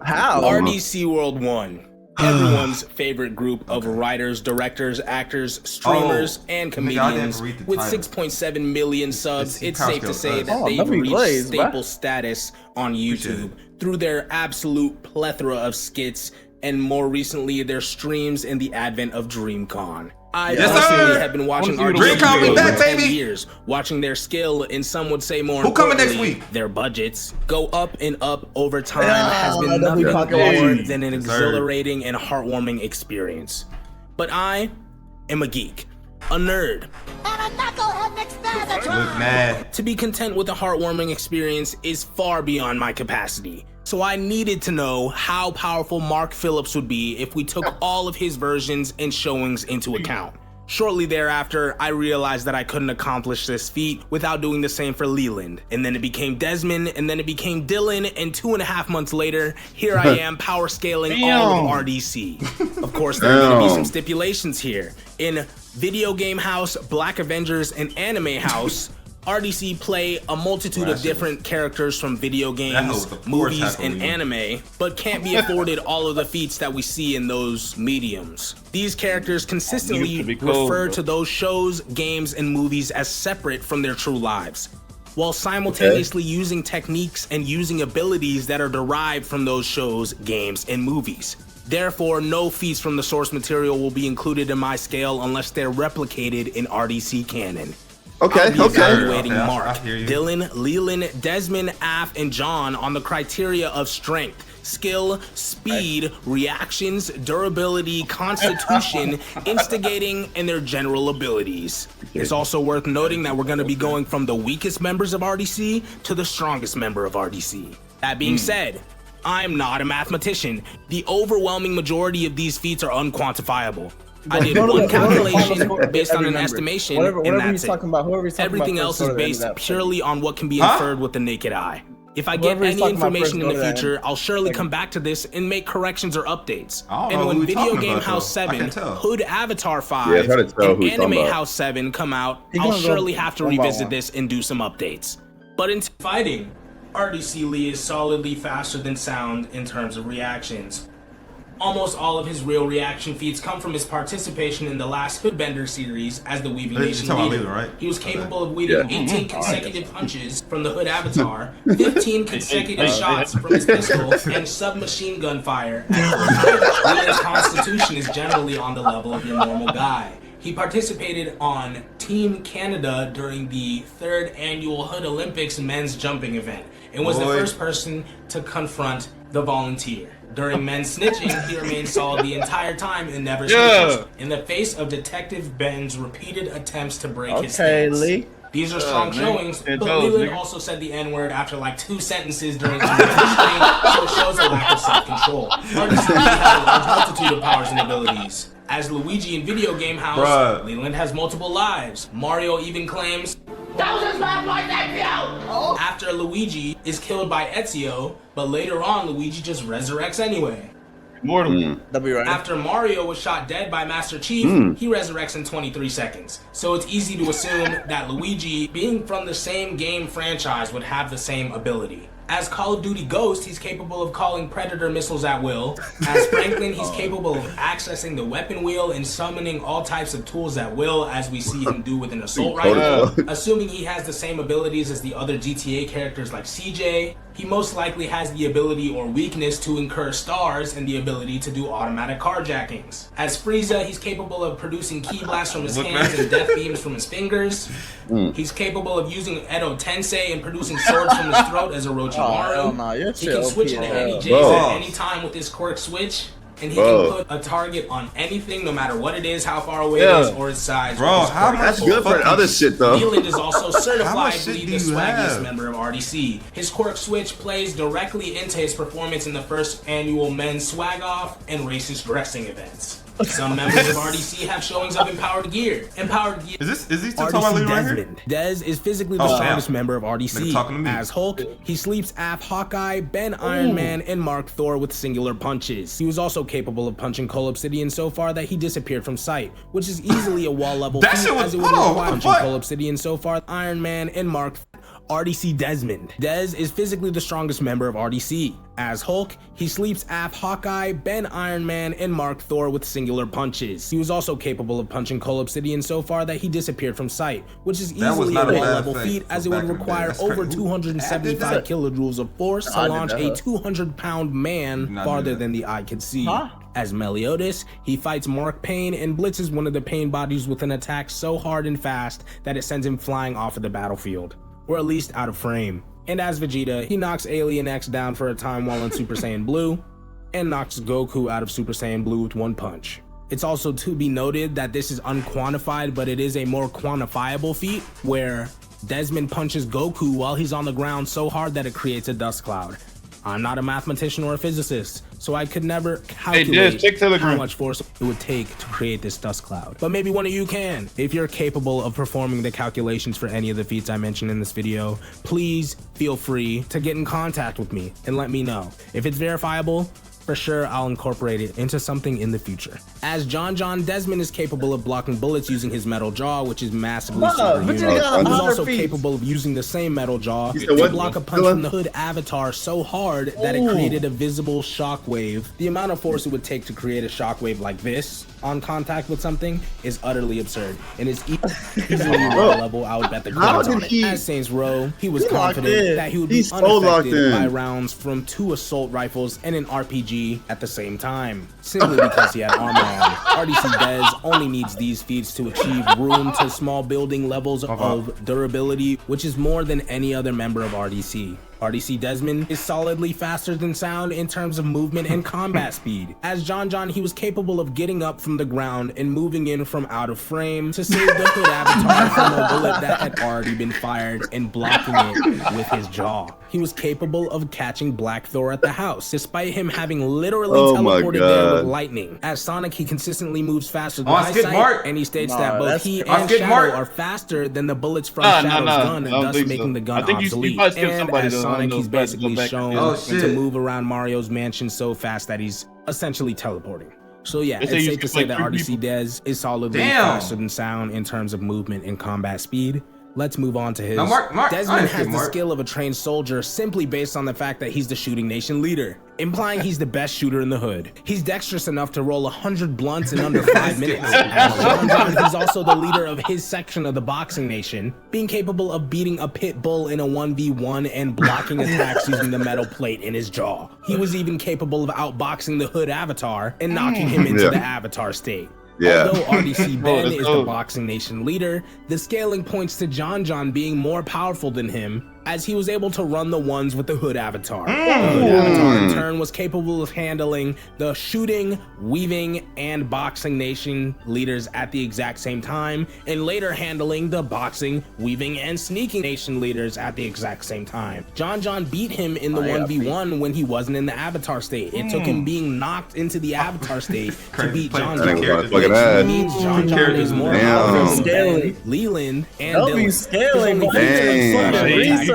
How? RDC World 1. Everyone's favorite group of writers, directors, actors, streamers, and comedians. With 6.7 million subs, it's safe to say that they've reached staple status on YouTube through their absolute plethora of skits, and more recently, their streams and the advent of DreamCon. I personally have been watching RDC for 10 years, watching their skill, and some would say more importantly, their budgets go up and up over time has been nothing more than an exhilarating and heartwarming experience. But I am a geek, a nerd, and a knucklehead mixed bag. To be content with a heartwarming experience is far beyond my capacity. So I needed to know how powerful Mark Phillips would be if we took all of his versions and showings into account. Shortly thereafter, I realized that I couldn't accomplish this feat without doing the same for Leland. And then it became Desmond, and then it became Dylan, and 2.5 months later, here I am power scaling all of RDC. Of course, there are gonna be some stipulations here. In Video Game House, Black Avengers, and Anime House, RDC play a multitude of different characters from video games, movies, and anime, but can't be afforded all of the feats that we see in those mediums. These characters consistently refer to those shows, games, and movies as separate from their true lives, while simultaneously using techniques and using abilities that are derived from those shows, games, and movies. Therefore, no feats from the source material will be included in my scale unless they're replicated in RDC canon. I'll be evaluating Mark, Dylan, Leland, Desmond, Af, and John on the criteria of strength, skill, speed, reactions, durability, constitution, instigating, and their general abilities. It's also worth noting that we're going to be going from the weakest members of RDC to the strongest member of RDC. That being said, I'm not a mathematician. The overwhelming majority of these feats are unquantifiable. I did one calculation based on an estimation, and that's it. Everything else is based purely on what can be inferred with the naked eye. If I get any information in the future, I'll surely come back to this and make corrections or updates. And when Video Game House 7, Hood Avatar 5, and Anime House 7 come out, I'll surely have to revisit this and do some updates. But in fighting, RDC Lee is solidly faster than sound in terms of reactions. Almost all of his real reaction feats come from his participation in the last Hoodbender series as the Weaving Nation leader. He was capable of weaving 18 consecutive punches from the Hood Avatar, 15 consecutive shots from his pistol, and submachine gun fire. Leland's constitution is generally on the level of your normal guy. He participated on Team Canada during the 3rd annual Hood Olympics men's jumping event and was the first person to confront the volunteer. During men's snitching, he remained solid the entire time and never snitched, in the face of Detective Ben's repeated attempts to break his stance. These are strong showings, but Leland also said the N-word after like 2 sentences during the stream, so it shows a lack of self-control. RDC has a large multitude of powers and abilities. As Luigi in Video Game House, Leland has multiple lives. Mario even claims, after Luigi is killed by Ezio, but later on Luigi just resurrects anyway. After Mario was shot dead by Master Chief, he resurrects in 23 seconds. So it's easy to assume that Luigi, being from the same game franchise, would have the same ability. As Call of Duty Ghost, he's capable of calling Predator missiles at will. As Franklin, he's capable of accessing the weapon wheel and summoning all types of tools at will, as we see him do with an assault rifle. Assuming he has the same abilities as the other GTA characters like CJ, he most likely has the ability or weakness to incur stars and the ability to do automatic carjackings. As Frieza, he's capable of producing ki blasts from his hands and death beams from his fingers. He's capable of using Edo Tensei and producing swords from his throat as Orochimaru. He can switch into any J's at any time with his quirk switch. And he can put a target on anything, no matter what it is, how far away it is, or its size. That's good for other shit, though. Leland is also certifiably the swaggiest member of RDC. His quirk switch plays directly into his performance in the 1st annual men's swag off and racist dressing events. Some members of RDC have showings of empowered gear. Is he still talking about Leland right here? Dez is physically the strongest member of RDC. As Hulk, he sleeps Af Hawkeye, Ben Iron Man, and Mark Thor with singular punches. He was also capable of punching Cole Obsidian so far that he disappeared from sight, which is easily a wall level feat, as it would require punching Cole Obsidian so far. Iron Man and Mark RDC Desmond. Dez is physically the strongest member of RDC. As Hulk, he sleeps Af Hawkeye, Ben Iron Man, and Mark Thor with singular punches. He was also capable of punching Cole Obsidian so far that he disappeared from sight, which is easily a low-level feat as it would require over 275 kilojoules of force to launch a 200-pound man farther than the eye could see. As Meliodas, he fights Mark Payne and blitzes one of the Payne bodies with an attack so hard and fast that it sends him flying off of the battlefield, or at least out of frame. And as Vegeta, he knocks Alien X down for a time while in Super Saiyan Blue, and knocks Goku out of Super Saiyan Blue with one punch. It's also to be noted that this is unquantified, but it is a more quantifiable feat, where Desmond punches Goku while he's on the ground so hard that it creates a dust cloud. I'm not a mathematician or a physicist, so I could never calculate how much force it would take to create this dust cloud. But maybe one of you can. If you're capable of performing the calculations for any of the feats I mentioned in this video, please feel free to get in contact with me and let me know. If it's verifiable, for sure I'll incorporate it into something in the future. As John, Desmond is capable of blocking bullets using his metal jaw, which is massively superhuman. He's also capable of using the same metal jaw to block a punch from the Hood Avatar so hard that it created a visible shockwave. The amount of force it would take to create a shockwave like this on contact with something is utterly absurd, and it's easily low level. I would bet the cards on it. As Saints Row, he was confident that he would be unaffected by rounds from 2 assault rifles and an RPG at the same time, simply because he had armor on. RDC Dez only needs these feats to achieve room to small building levels of durability, which is more than any other member of RDC. RDC Desmond is solidly faster than sound in terms of movement and combat speed. As John, he was capable of getting up from the ground and moving in from out of frame to save the Hood Avatar from a bullet that had already been fired and blocking it with his jaw. He was capable of catching Black Thor at the house, despite him having literally teleported there with lightning. As Sonic, he consistently moves faster than eyesight, and he states that both he and Shadow are faster than the bullets from Shadow's gun, thus making the gun obsolete. And as Sonic, he's basically shown to move around Mario's mansion so fast that he's essentially teleporting. So yeah, it's safe to say that RDC Dez is solidly faster than sound in terms of movement and combat speed. Let's move on to his. Desmond has the skill of a trained soldier simply based on the fact that he's the shooting nation leader, implying he's the best shooter in the hood. He's dexterous enough to roll 100 blunts in under 5 minutes. As John, he's also the leader of his section of the boxing nation, being capable of beating a pit bull in a 1v1 and blocking attacks using the metal plate in his jaw. He was even capable of outboxing the Hood Avatar and knocking him into the Avatar state. Although RDC Ben is the boxing nation leader, the scaling points to John being more powerful than him, as he was able to run the ones with the Hood Avatar. The Hood Avatar in turn was capable of handling the shooting, weaving, and boxing nation leaders at the exact same time, and later handling the boxing, weaving, and sneaking nation leaders at the exact same time. John beat him in the 1v1 when he wasn't in the Avatar state. It took him being knocked into the Avatar state to beat John. Which means John is more powerful than Leland and Dylan.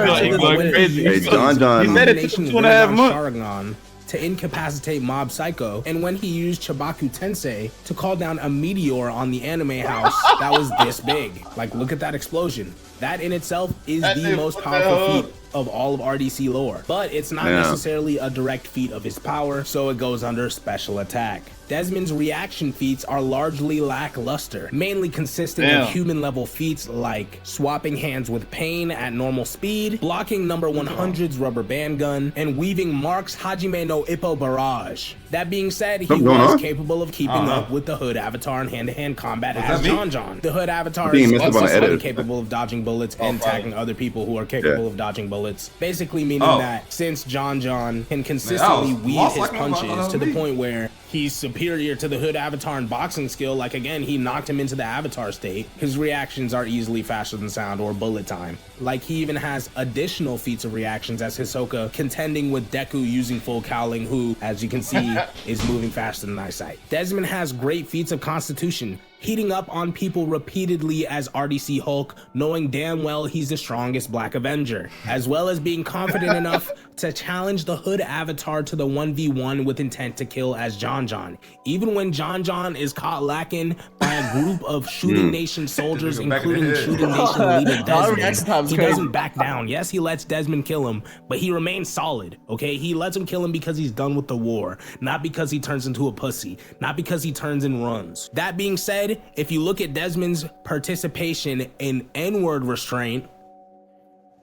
Hey, John. He made it 2.5 months to incapacitate Mob Psycho, and when he used Chibaku Tensei to call down a meteor on the anime house that was this big. Like, look at that explosion. That in itself is the most powerful feat of all of RDC lore, but it's not necessarily a direct feat of his power, so it goes under special attack. Desmond's reaction feats are largely lackluster, mainly consisting of human-level feats like swapping hands with Pain at normal speed, blocking number 100's rubber band gun, and weaving Mark's Hajime no Ippo barrage. That being said, he was capable of keeping up with the Hood Avatar in hand-to-hand combat as John. The Hood Avatar is also capable of dodging bullets and tagging other people who are capable of dodging bullets, basically meaning that since John can consistently weave his punches to the point where he's superior to the Hood Avatar in boxing skill, like again, he knocked him into the Avatar state, his reactions are easily faster than sound or bullet time. Like, he even has additional feats of reactions as Hisoka contending with Deku using full cowling, who, as you can see, is moving faster than eyesight. Desmond has great feats of constitution, heating up on people repeatedly as RDC Hulk, knowing damn well he's the strongest Black Avenger, as well as being confident enough to challenge the Hood avatar to the 1v1 with intent to kill as John John, even when John John is caught lacking by a group of Shooting Nation soldiers, including Shooting Nation leader Desmond. He doesn't back down. Yes, he lets Desmond kill him, but he remains solid, okay? He lets him kill him because he's done with the war, not because he turns into a pussy, not because he turns and runs. That being said, if you look at Desmond's participation in N-word restraint,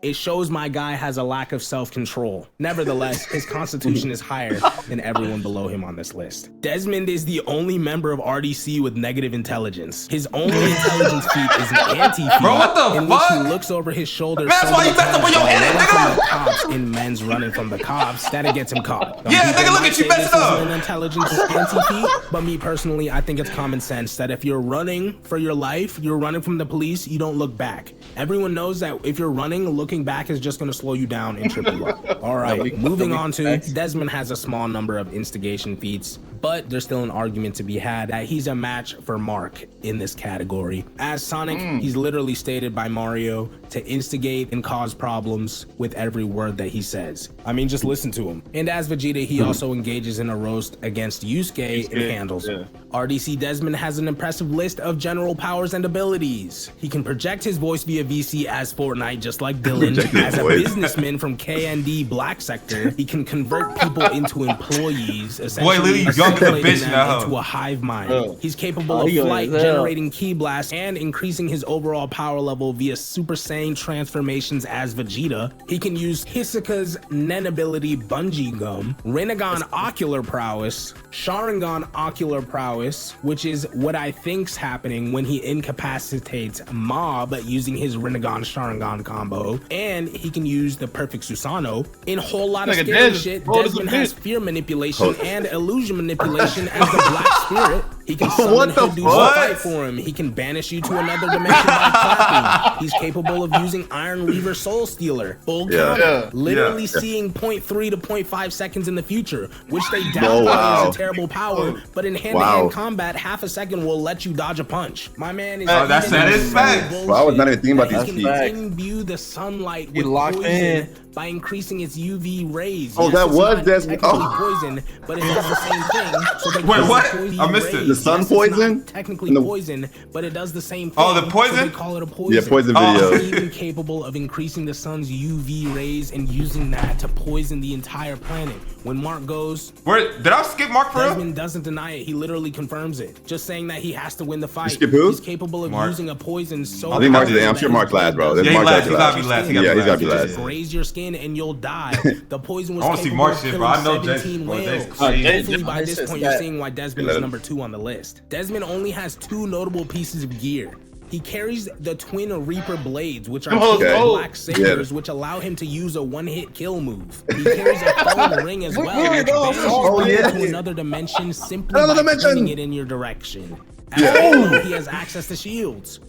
it shows my guy has a lack of self-control. Nevertheless, his constitution is higher than everyone below him on this list. Desmond is the only member of RDC with negative intelligence. His only intelligence feat is an anti-feat, bro, what the in fuck? which he looks over his shoulder. That's why you messed up when you hit it, nigga! The cops in men's running from the cops, that it gets him caught. Yeah, nigga, look at you messing up! An intelligence anti-feat, but me personally, I think it's common sense that if you're running for your life, you're running from the police, you don't look back. Everyone knows that if you're running, looking back is just going to slow you down and trip you up. All right, moving on to Desmond has a small number of instigation feats, but there's still an argument to be had that he's a match for Mark in this category. As Sonic, he's literally stated by Mario to instigate and cause problems with every word that he says. I mean, just listen to him. And as Vegeta, he also engages in a roast against Yusuke and handles him. RDC Desmond has an impressive list of general powers and abilities. He can project his voice via VC as Fortnite, just like Dylan. As a businessman from KND Black Sector, he can convert people into employees, essentially assimilating them into a hive mind. He's capable of flight, generating ki blasts, and increasing his overall power level via Super Saiyan transformations as Vegeta. He can use Hisoka's Nen ability Bungee Gum, Rinnegan Ocular Prowess, Sharingan Ocular Prowess, which is what I think's happening when he incapacitates Mob using his Rinnegan Sharingan combo, and he can use the Perfect Susanoo. In a whole lot of scary shit, Desmond has fear manipulation and illusion manipulation as the Black Spirit. He can summon Hood to fight for him. He can banish you to another dimension by clapping. He's capable of using Iron Reaver Soul Stealer, full counter, literally seeing 0.3 to 0.5 seconds in the future, which they downplay as a terrible power, but in hand-to-hand combat, half a second will let you dodge a punch. My man is that's fact. Well, I was not even thinking about these feet. He can imbue the sunlight with poison by increasing its UV rays. Oh, that was Desmond. Poison, but it does the same thing. So wait, what? I missed it. The sun poison? Technically poison, but it does the same thing. Oh, the poison? So they call it a poison. Yeah, poison video. He's even capable of increasing the sun's UV rays and using that to poison the entire planet. When Mark goes, did I skip Mark for real? Desmond doesn't deny it. He literally confirms it. Just saying that he has to win the fight. You skip who? He's capable of using a poison so I think Mark's I'm sure Mark's lad, bro. Yeah, he's gotta be last. Yeah, he's gotta be last. Raise your skin and you'll die. The poison was I want to see Mark shit, bro. I know Jason. Hopefully by this point you're seeing why Desmond is number 2 on the list. Desmond only has 2 notable pieces of gear. He carries the Twin Reaper blades, which are black sabers, which allow him to use a one-hit kill move. He carries a phone ring as well, which banishes to another dimension simply by pointing it in your direction. He has access to shields,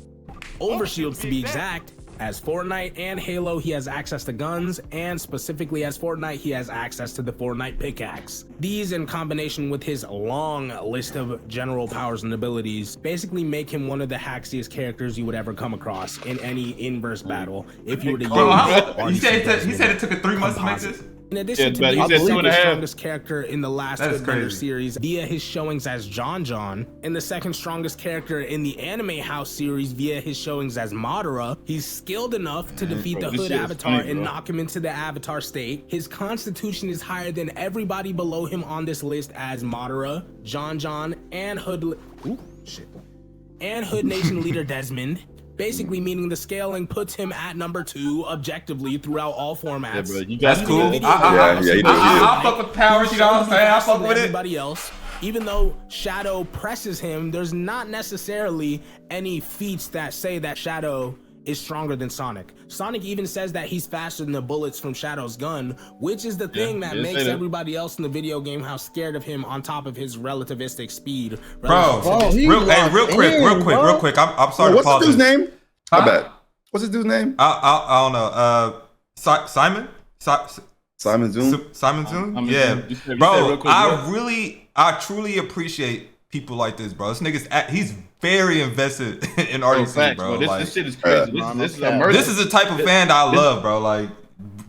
overshields to be exact. As Fortnite and Halo, he has access to guns, and specifically as Fortnite, he has access to the Fortnite pickaxe. These, in combination with his long list of general powers and abilities, basically make him one of the haxiest characters you would ever come across in any inverse battle. If you were to use he said it took 3 months to make this? In addition to being the strongest character in the last Hoodbender series via his showings as John John, and the second strongest character in the Anime House series via his showings as Madara, he's skilled enough to defeat the Hood Avatar and knock him into the Avatar state. His constitution is higher than everybody below him on this list as Madara, John John, and Hood Nation leader Desmond. Basically meaning the scaling puts him at number 2 objectively throughout all formats. Yeah, bro, that's cool. I'll fuck with powers, you know what I'm saying? I'll fuck with it. Everybody else. Even though Shadow presses him, there's not necessarily any feats that say that Shadow is stronger than Sonic. Sonic even says that he's faster than the bullets from Shadow's gun, which is the thing that makes everybody else in the video game how scared of him on top of his relativistic speed. Bro, real quick. I'm sorry to pause. What's his dude's name? I bet. What's his dude's name? I don't know. Simon? Simon Zoom? Simon Zoom? Yeah. Bro, I truly appreciate people like this, bro. This nigga's he's very invested in RDC, bro. This shit is crazy. This is the type of fan that I love, bro. Like,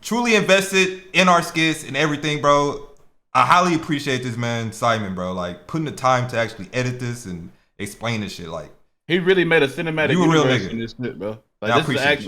truly invested in our skits and everything, bro. I highly appreciate this man, Simon, bro. Like, putting the time to actually edit this and explain this shit. Like, he really made a cinematic universe in this shit, bro. Like, this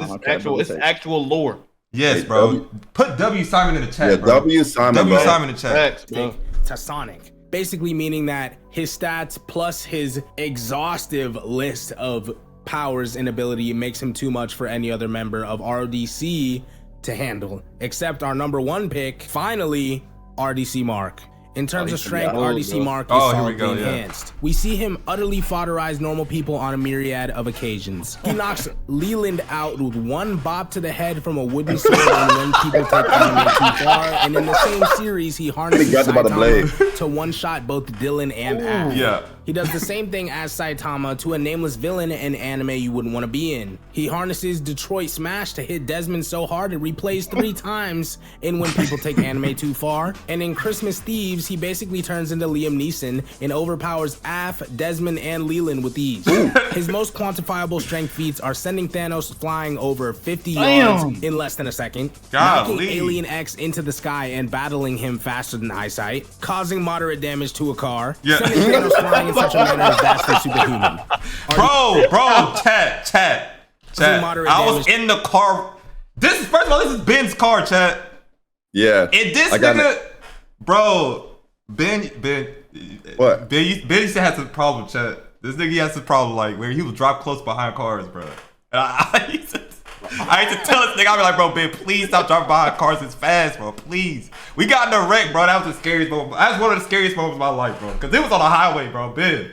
is actual lore. Yes, bro. Put W Simon in the chat, bro. W Simon, W Simon in the chat. Facts, bro. Tasonic. Basically meaning that his stats plus his exhaustive list of powers and ability makes him too much for any other member of RDC to handle, except our number 1 pick, finally, RDC Mark. In terms of strength, RDC Mark is solidly enhanced. We see him utterly foderize normal people on a myriad of occasions. He knocks Leland out with 1 bop to the head from a wooden sword when people take anime too far, and in the same series, he harnesses Saitama to one-shot both Dylan and Ash. Yeah. He does the same thing as Saitama to a nameless villain in anime you wouldn't want to be in. He harnesses Detroit Smash to hit Desmond so hard it replays 3 times in When People Take Anime Too Far. And in Christmas Thieves, he basically turns into Liam Neeson and overpowers Af, Desmond, and Leland with ease. His most quantifiable strength feats are sending Thanos flying over 50 yards in less than a second, knocking Alien X into the sky and battling him faster than eyesight, causing moderate damage to a car, sending Thanos flying in such a manner as vastly superhuman. Bro, chat. I was in the car. This is Ben's car, chat. Yeah. And this nigga, bro, Ben what? Ben used to have some problem, chat. This nigga has some problem, like, where he would drop close behind cars, bro. And I used to tell this nigga, I'd be like, bro, Ben, please stop driving behind cars this fast, bro, please. We got in a wreck, bro. That was the scariest moment. That was one of the scariest moments of my life, bro. Because it was on the highway, bro, Ben.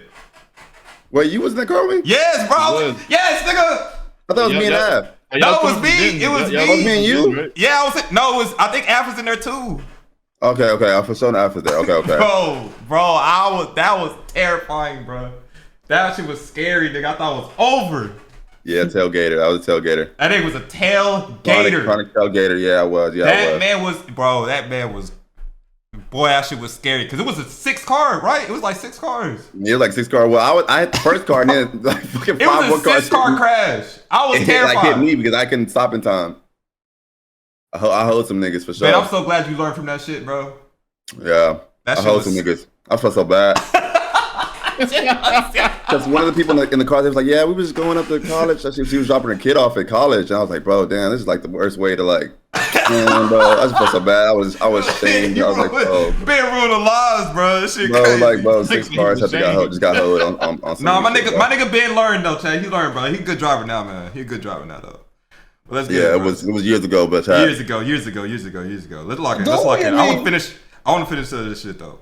Wait, you was in the car with me? Yes, bro. Yes, nigga. I thought it was me and Av. No, it was me. It was me. Was me and you? Yeah, I think Af was in there too. Okay. I for sure Af was there. Okay. Bro, that was terrifying, bro. That shit was scary, nigga. I thought it was over. Yeah, tailgater. I was a tailgater. That nigga was a tailgater. Chronic tailgater. Yeah, I was. That man was. Boy, that shit was scary because it was a 6 car, right? It was like 6 cars. Yeah, like 6 car. Well, I had the first car and then like fucking 5 more cars. It was a 6 car crash. I was terrified. Like hit me because I couldn't stop in time. I hold some niggas for sure. Man, I'm so glad you learned from that shit, bro. Yeah, I hold some niggas. I felt so bad. Because one of the people in the car, they was like, yeah, we was just going up to college. She was dropping her kid off at college. And I was like, bro, damn, this is like the worst way to like, man, bro. I just felt so bad. I was ashamed. I was like, oh. Ben ruined the lives, bro. This shit bro, crazy. like, bro, 6 cars just got hold on Nah, my nigga Ben learned though, Chad. He learned, bro. He a good driver now, man. He a good driver now, though. Well, let's it was years ago, but years ago. Let's lock in. I want to finish this shit though.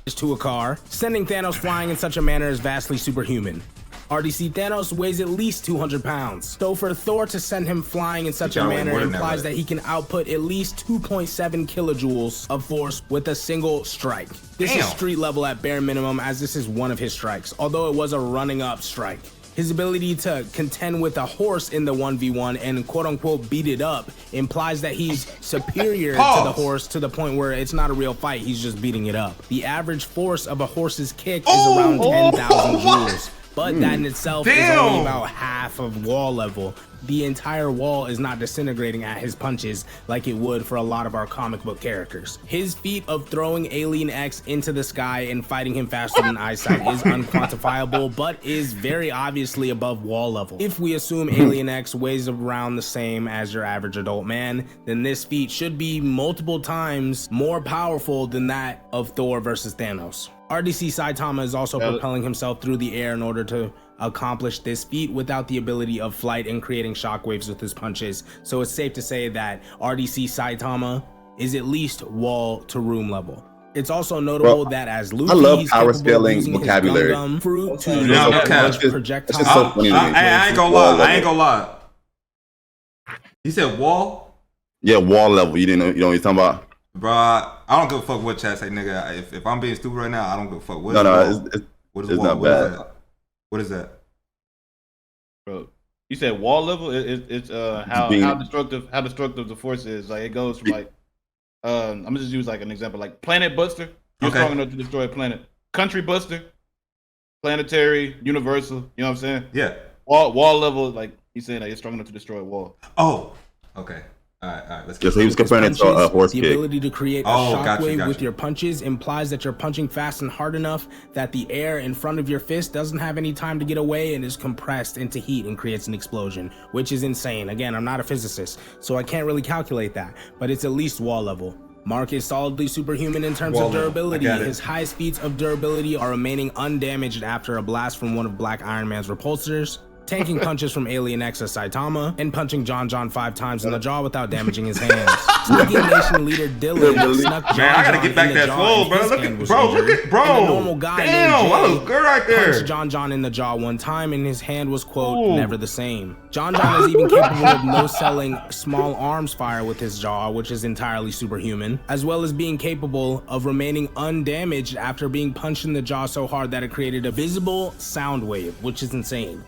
To a car, sending Thanos flying in such a manner is vastly superhuman. RDC Thanos weighs at least 200 pounds, so for Thor to send him flying in such a manner implies that he can output at least 2.7 kilojoules of force with a single strike. This is street level at bare minimum, as this is one of his strikes, although it was a running up strike. His ability to contend with a horse in the 1v1 and quote-unquote beat it up implies that he's superior to the horse to the point where it's not a real fight, he's just beating it up. The average force of a horse's kick is around 10,000 joules, but that in itself is only about half of wall level. The entire wall is not disintegrating at his punches like it would for a lot of our comic book characters. His feat of throwing Alien X into the sky and fighting him faster than eyesight is unquantifiable, but is very obviously above wall level. If we assume Alien X weighs around the same as your average adult man, then this feat should be multiple times more powerful than that of Thor versus Thanos. RDC Saitama is also propelling himself through the air in order to accomplish this feat without the ability of flight and creating shockwaves with his punches, so it's safe to say that RDC Saitama is at least wall to room level. It's also notable that as Luffy, I love power scaling vocabulary. Fruit to projectile. So funny to me. I ain't gonna lie. He said wall? Yeah, wall level. You know what you're talking about? Bro, I don't give a fuck what chat say, nigga. If I'm being stupid right now, I don't give a fuck. What is wall? Not bad. What is that? Bro, you said wall level. It's how destructive the force is. Like it goes from like I'm gonna just use like an example, like Planet Buster. You're strong enough to destroy a planet. Country Buster. planetary, universal. You know what I'm saying? Yeah. Wall level, like he's saying that he's strong enough to destroy a wall. Oh, okay. All right. Let's so he was comparing it to a horse kick. The ability to create a shockwave with your punches implies that you're punching fast and hard enough that the air in front of your fist doesn't have any time to get away and is compressed into heat and creates an explosion, which is insane. Again, I'm not a physicist, so I can't really calculate that, but it's at least wall level. Mark is solidly superhuman in terms of durability. His highest feats of durability are remaining undamaged after a blast from one of Black Iron Man's repulsors, tanking punches from Alien X as Saitama, and punching John 5 times in the jaw without damaging his hands. Sneaky Nation leader Dylan snuck John I gotta get back that full, bro. Look at, bro. Normal guy Damn, that was good right there. Punched John in the jaw one time, and his hand was, quote, never the same. John is even capable of no-selling small arms fire with his jaw, which is entirely superhuman, as well as being capable of remaining undamaged after being punched in the jaw so hard that it created a visible sound wave, which is insane.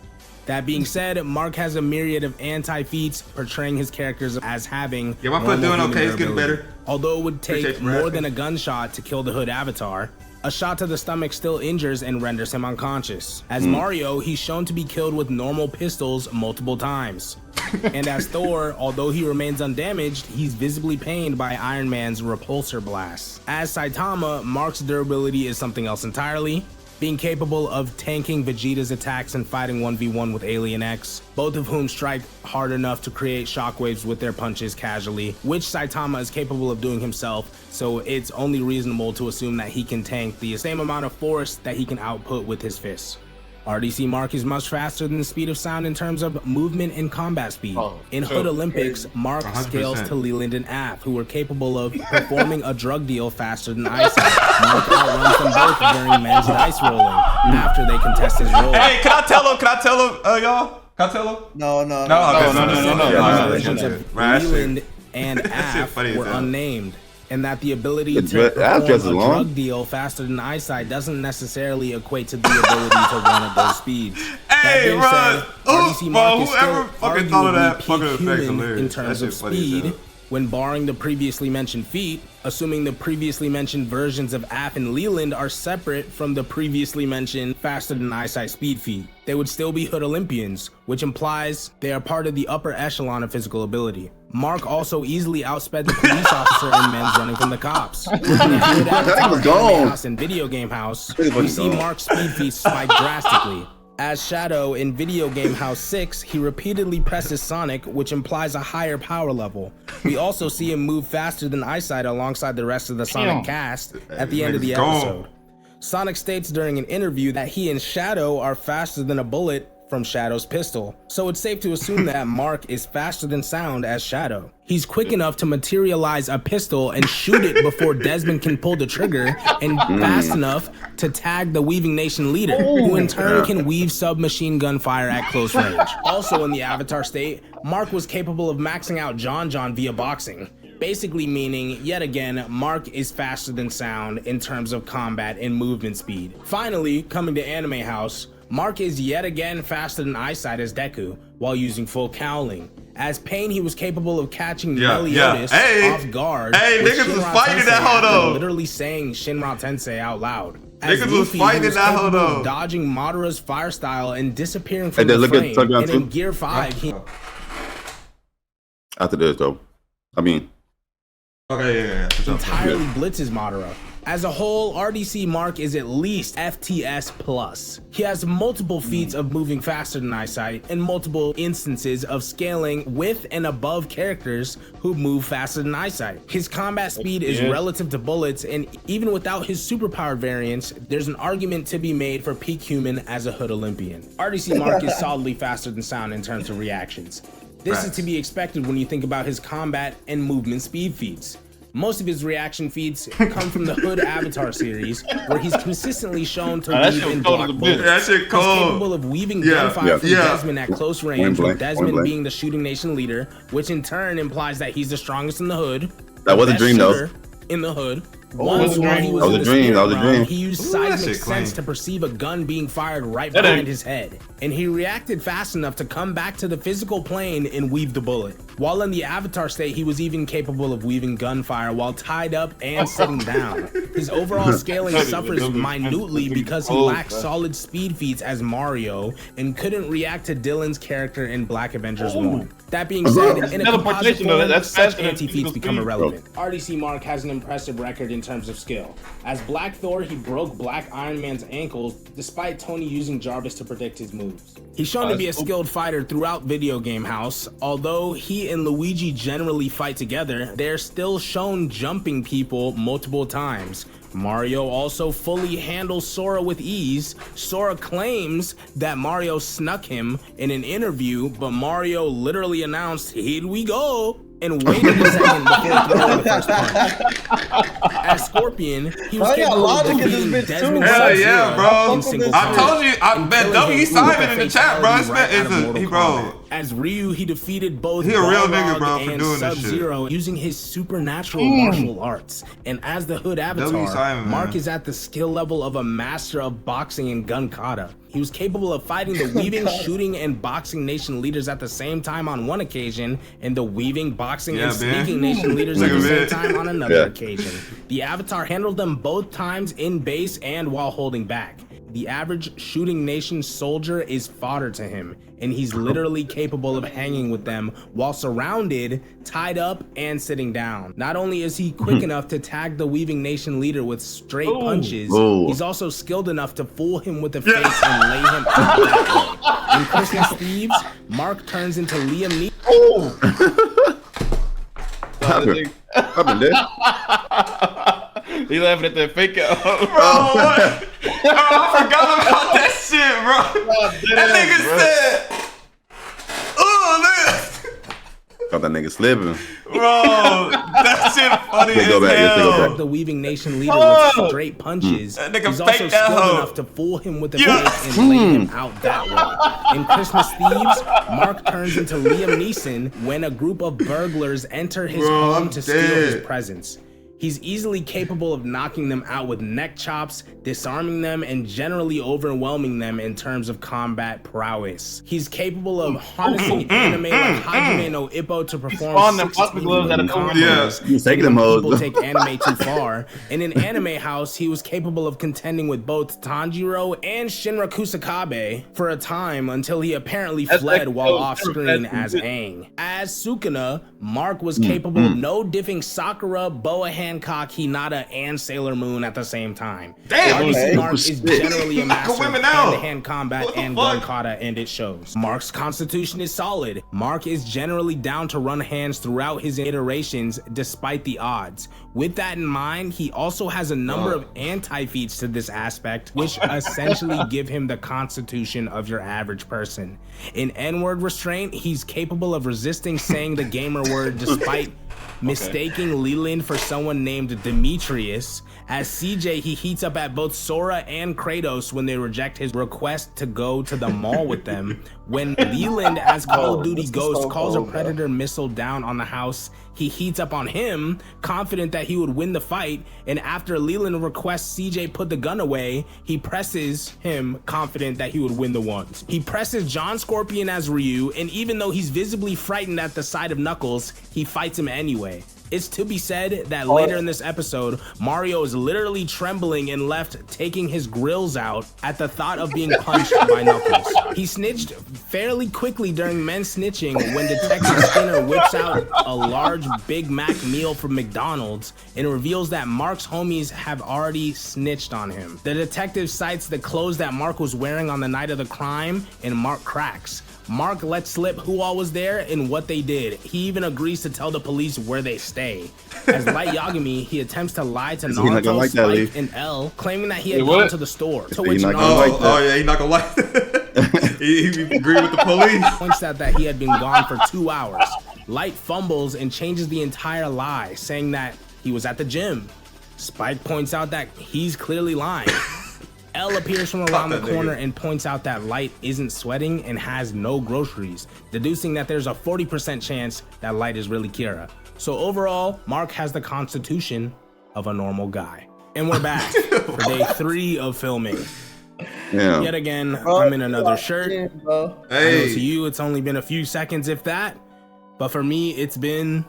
That being said, Mark has a myriad of anti-feats, portraying his characters as having my foot doing okay, it's getting better. Although it would take more than a gunshot to kill the Hood Avatar, a shot to the stomach still injures and renders him unconscious. As Mario, he's shown to be killed with normal pistols multiple times. And as Thor, although he remains undamaged, he's visibly pained by Iron Man's repulsor blasts. As Saitama, Mark's durability is something else entirely, being capable of tanking Vegeta's attacks and fighting 1v1 with Alien X, both of whom strike hard enough to create shockwaves with their punches casually, which Saitama is capable of doing himself, so it's only reasonable to assume that he can tank the same amount of force that he can output with his fists. RDC Mark is much faster than the speed of sound in terms of movement and combat speed. In Hood Olympics, Mark 100%. Scales to Leland and Af, who were capable of performing a drug deal faster than Eyesight. Mark outruns them both during men's dice rolling after they contest his role. Hey, can I tell him, y'all? Can I tell him? No. Leland and Af were unnamed, and that the ability to perform a drug deal faster than Eyesight doesn't necessarily equate to the ability to run at those speeds. Hey, that being said, RDC Mark is whoever still fucking thought of that arguably fucking peak effect human hilarious. in terms of speed, when barring the previously mentioned feat, assuming the previously mentioned versions of Af and Leland are separate from the previously mentioned faster than Eyesight speed feat. They would still be Hood Olympians, which implies they are part of the upper echelon of physical ability. Mark also easily outsped the police officer in men's running from the cops. In Video Game House, we see Mark's speed feat spike drastically. As Shadow in Video Game House 6, he repeatedly presses Sonic, which implies a higher power level. We also see him move faster than Eyesight alongside the rest of the Sonic cast at the end of the episode. Sonic states during an interview that he and Shadow are faster than a bullet from Shadow's pistol, so it's safe to assume that Mark is faster than sound as Shadow. He's quick enough to materialize a pistol and shoot it before Desmond can pull the trigger, and fast enough to tag the Weaving Nation leader, who in turn can weave submachine gun fire at close range. Also in the Avatar state, Mark was capable of maxing out John via boxing, basically meaning, yet again, Mark is faster than sound in terms of combat and movement speed. Finally, coming to Anime House, Mark is yet again faster than Eyesight as Deku, while using full cowling. As Pain, he was capable of catching Meliodas off guard. Hey, niggas was fighting that hold on. Literally saying Shinra Tensei out loud. Niggas was fighting that hold on. Dodging Madara's fire style and disappearing from the frame. And in Gear 5, he... After this, though. I mean... Okay, entirely blitzes Madara. As a whole, RDC Mark is at least FTS plus. He has multiple feats of moving faster than Eyesight and multiple instances of scaling with and above characters who move faster than Eyesight. His combat speed is relative to bullets, and even without his superpowered variants, there's an argument to be made for peak human as a Hood Olympian. RDC Mark is solidly faster than sound in terms of reactions. This is to be expected when you think about his combat and movement speed feats. Most of his reaction feats come from the Hood Avatar series, where he's consistently shown to weave and block bullets. That shit cold. He's capable of weaving gunfire from Desmond at close range, with Desmond being the Shooting Nation leader, which in turn implies that he's the strongest in the Hood. That was a dream, though. In the Hood. Once while he was in the spirit realm, he used seismic sense to perceive a gun being fired right behind his head, and he reacted fast enough to come back to the physical plane and weave the bullet. While in the avatar state, he was even capable of weaving gunfire while tied up and sitting down. His overall scaling suffers minutely because he lacks solid speed feats as Mario and couldn't react to Dylan's character in Black Avengers 1. That being said, in a composite form, such anti-feats become irrelevant. RDC Mark has an impressive record in terms of skill. As Black Thor, he broke Black Iron Man's ankles despite Tony using Jarvis to predict his moves. He's shown to be a skilled fighter throughout Video Game House. Although he and Luigi generally fight together, they're still shown jumping people multiple times. Mario also fully handles Sora with ease. Sora claims that Mario snuck him in an interview, but Mario literally announced, "Here we go," and waited a second before throwing the first punch. As Scorpion, he was capable of defeating Desmond bro. in single I told you, bet W Simon in the chat, bro. This man is bro. As Ryu, he defeated both a real nigga, bro, for and doing Sub-Zero using his supernatural martial arts. And as the Hood Avatar, Mark is at the skill level of a master of boxing and gun kata. He was capable of fighting the Weaving, Shooting, and Boxing Nation leaders at the same time on one occasion, and the Weaving, Boxing, and Speaking Nation leaders at the same time on another occasion. The Avatar handled them both times in base and while holding back. The average Shooting Nation soldier is fodder to him, and he's literally capable of hanging with them while surrounded, tied up, and sitting down. Not only is he quick enough to tag the Weaving Nation leader with straight punches, he's also skilled enough to fool him with the face and lay him out that way. In Christmas Thieves, Mark turns into Liam Neeson. He laughing at that fake out. Bro, what? I forgot about that shit, bro. That nigga said, Got that nigga slipping. Bro, that shit funny as hell. The Weaving Nation leader with straight punches. That nigga He's also skilled enough to fool him with the face and lay him out that way. In Christmas Thieves, Mark turns into Liam Neeson when a group of burglars enter his home to steal his presents. He's easily capable of knocking them out with neck chops, disarming them, and generally overwhelming them in terms of combat prowess. He's capable of harnessing anime like Hajime no Ippo to perform 16 combos. He's taking them hoes. People take anime too far. And in Anime House, he was capable of contending with both Tanjiro and Shinra Kusakabe for a time until he apparently fled while off-screen as Aang. As Sukuna, Mark was capable of no-diffing Sakura, Boa Hancock, Hinata, and Sailor Moon at the same time. Damn, RDC Mark is generally a master of hand-to-hand combat and gun kata, and it shows. Mark's constitution is solid. Mark is generally down to run hands throughout his iterations despite the odds. With that in mind, he also has a number of anti-feats to this aspect, which essentially give him the constitution of your average person. In N-word restraint, he's capable of resisting saying the gamer word despite mistaking Leland for someone named Demetrius. As CJ, he heats up at both Sora and Kratos when they reject his request to go to the mall with them. When Leland, as Call of Duty Ghost, calls a Predator missile down on the house, he heats up on him, confident that he would win the fight, and after Leland requests CJ put the gun away, he presses him, confident that he would win the ones. He presses John Scorpion as Ryu, and even though he's visibly frightened at the sight of Knuckles, he fights him anyway. It's to be said that later in this episode, Mario is literally trembling and left taking his grills out at the thought of being punched by Knuckles. He snitched fairly quickly during men's snitching when Detective Skinner whips out a large Big Mac meal from McDonald's and reveals that Mark's homies have already snitched on him. The detective cites the clothes that Mark was wearing on the night of the crime, and Mark cracks. Mark lets slip who all was there and what they did. He even agrees to tell the police where they stay. As Light Yagami, he attempts to lie to Naruto, Spike, and L, claiming that he had gone to the store. To which Naruto, he's not gonna like that. he agreed with the police. Points out that he had been gone for 2 hours. Light fumbles and changes the entire lie, saying that he was at the gym. Spike points out that he's clearly lying. L appears from around the corner and points out that Light isn't sweating and has no groceries, deducing that there's a 40% chance that Light is really Kira. So overall, Mark has the constitution of a normal guy. And we're back for day 3 of filming. Yeah. Yet again, I'm in another shirt. Hey. I know to you, it's only been a few seconds, if that. But for me, it's been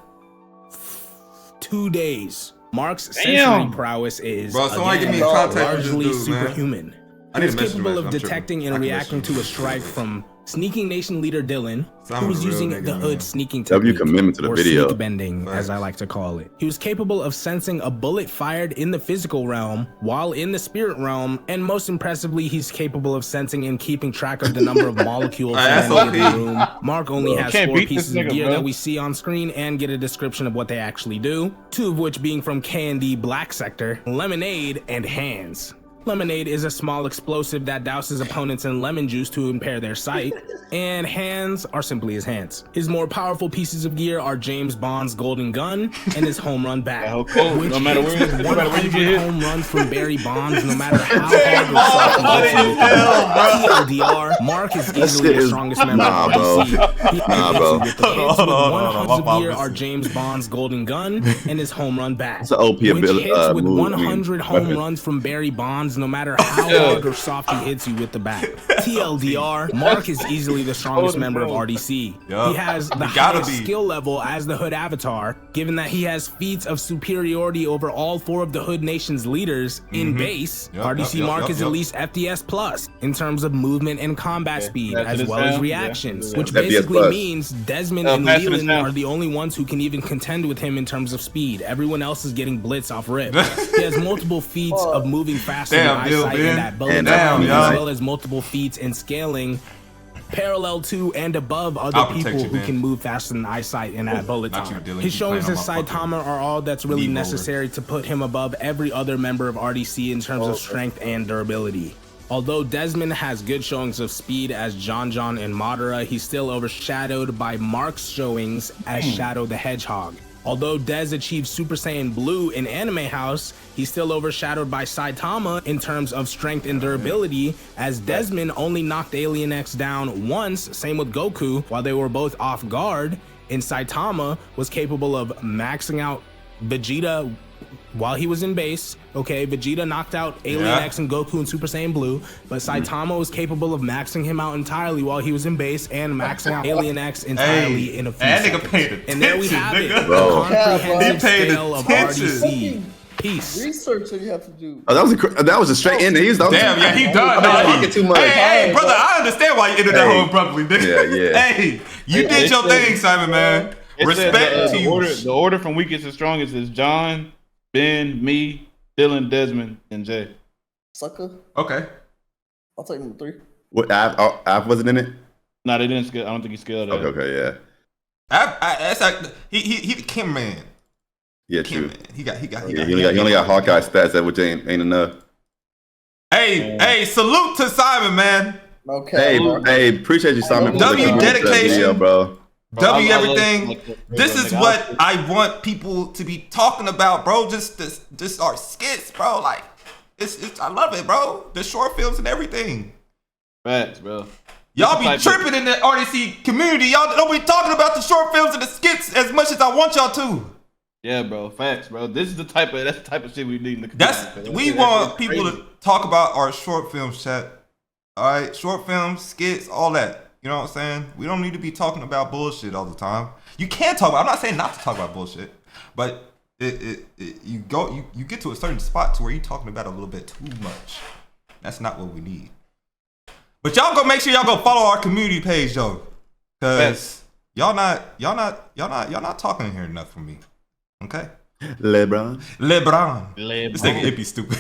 2 days. Mark's sensory prowess is again, largely superhuman. He was capable of detecting and reacting to a strike from sneaking nation leader Dylan, who was using the hood sneaking technique, commitment to the or video. sneak bending, as I like to call it. He was capable of sensing a bullet fired in the physical realm while in the spirit realm, and most impressively, he's capable of sensing and keeping track of the number of molecules in the room. Mark only has 4 pieces of gear that we see on screen and get a description of what they actually do, 2 of which being from K&D Black Sector, Lemonade, and Hands. Lemonade is a small explosive that douses opponents in lemon juice to impair their sight, and Hands are simply his hands. His more powerful pieces of gear are James Bond's golden gun and his home run bat, which no matter where you get hit. Home runs from Barry Bonds, no matter how hard he TLDR, Mark is easily the strongest member of RDC. Bro. With 100 gear are James Bond's golden gun and his home run bat, It's an OP which ability. hits with 100 home runs from Barry Bonds, no matter how hard or soft he hits you with the bat. TLDR, Mark is easily the strongest member of RDC. He has the highest skill level as the Hood avatar, given that he has feats of superiority over all 4 of the Hood Nation's leaders in base. RDC Mark is at least FDS plus in terms of movement and combat speed, as well as reactions, which basically means Desmond and Leland are the only ones who can even contend with him in terms of speed. Everyone else is getting blitz off rip. He has multiple feats of moving faster than eyesight and that bullet time, as well as multiple feats in scaling parallel to and above other people who can move faster than eyesight and that bullet time. His showings as Saitama are all that's really necessary to put him above every other member of RDC in terms of strength and durability. Although Desmond has good showings of speed as John and Madara, he's still overshadowed by Mark's showings as Shadow the Hedgehog. Although Dez achieved Super Saiyan Blue in Anime House, he's still overshadowed by Saitama in terms of strength and durability, as Desmond only knocked Alien X down once, same with Goku, while they were both off guard, and Saitama was capable of maxing out Vegeta while he was in base. Okay, Vegeta knocked out Alien X and Goku in Super Saiyan Blue, but Saitama was capable of maxing him out entirely while he was in base and maxing out Alien X entirely in a few seconds. And there we have it, the comprehensive scale of RDC. Peace. Research that you have to do. Oh, that was a straight in. He done. He done. Talking too much. Hey, brother, I understand why you ended that hole abruptly, nigga. Yeah. Hey, you did your thing, Simon, man. Respect to you. The order from weakest to strongest is John, Ben, me, Dylan, Desmond, and Jay. Sucker. Okay. I'll take number 3. What, Av wasn't in it? No, they didn't scale. I don't think he scaled that. Okay, yeah. That's like he the Kim man. Yeah, Kim true. Man. He only got Hawkeye stats, that which ain't enough. Hey, salute to Simon, man. Okay. Hey, appreciate you, Simon. W dedication, video, bro. W everything. This is what I want people to be talking about, bro. Just our skits, bro. Like, it's I love it, bro. The short films and everything. Facts, bro. Y'all be tripping in the RDC community. Y'all don't be talking about the short films and the skits as much as I want y'all to. Yeah, bro. Facts, bro. That's the type of shit we need in the community. We want people to talk about our short films, chat. All right, short films, skits, all that. You know what I'm saying? We don't need to be talking about bullshit all the time. You can talk about. I'm not saying not to talk about bullshit, but you get to a certain spot to where you're talking about a little bit too much. That's not what we need. But y'all go make sure y'all go follow our community page, though, cause y'all not talking here enough for me. Okay. LeBron. This nigga hippie stupid.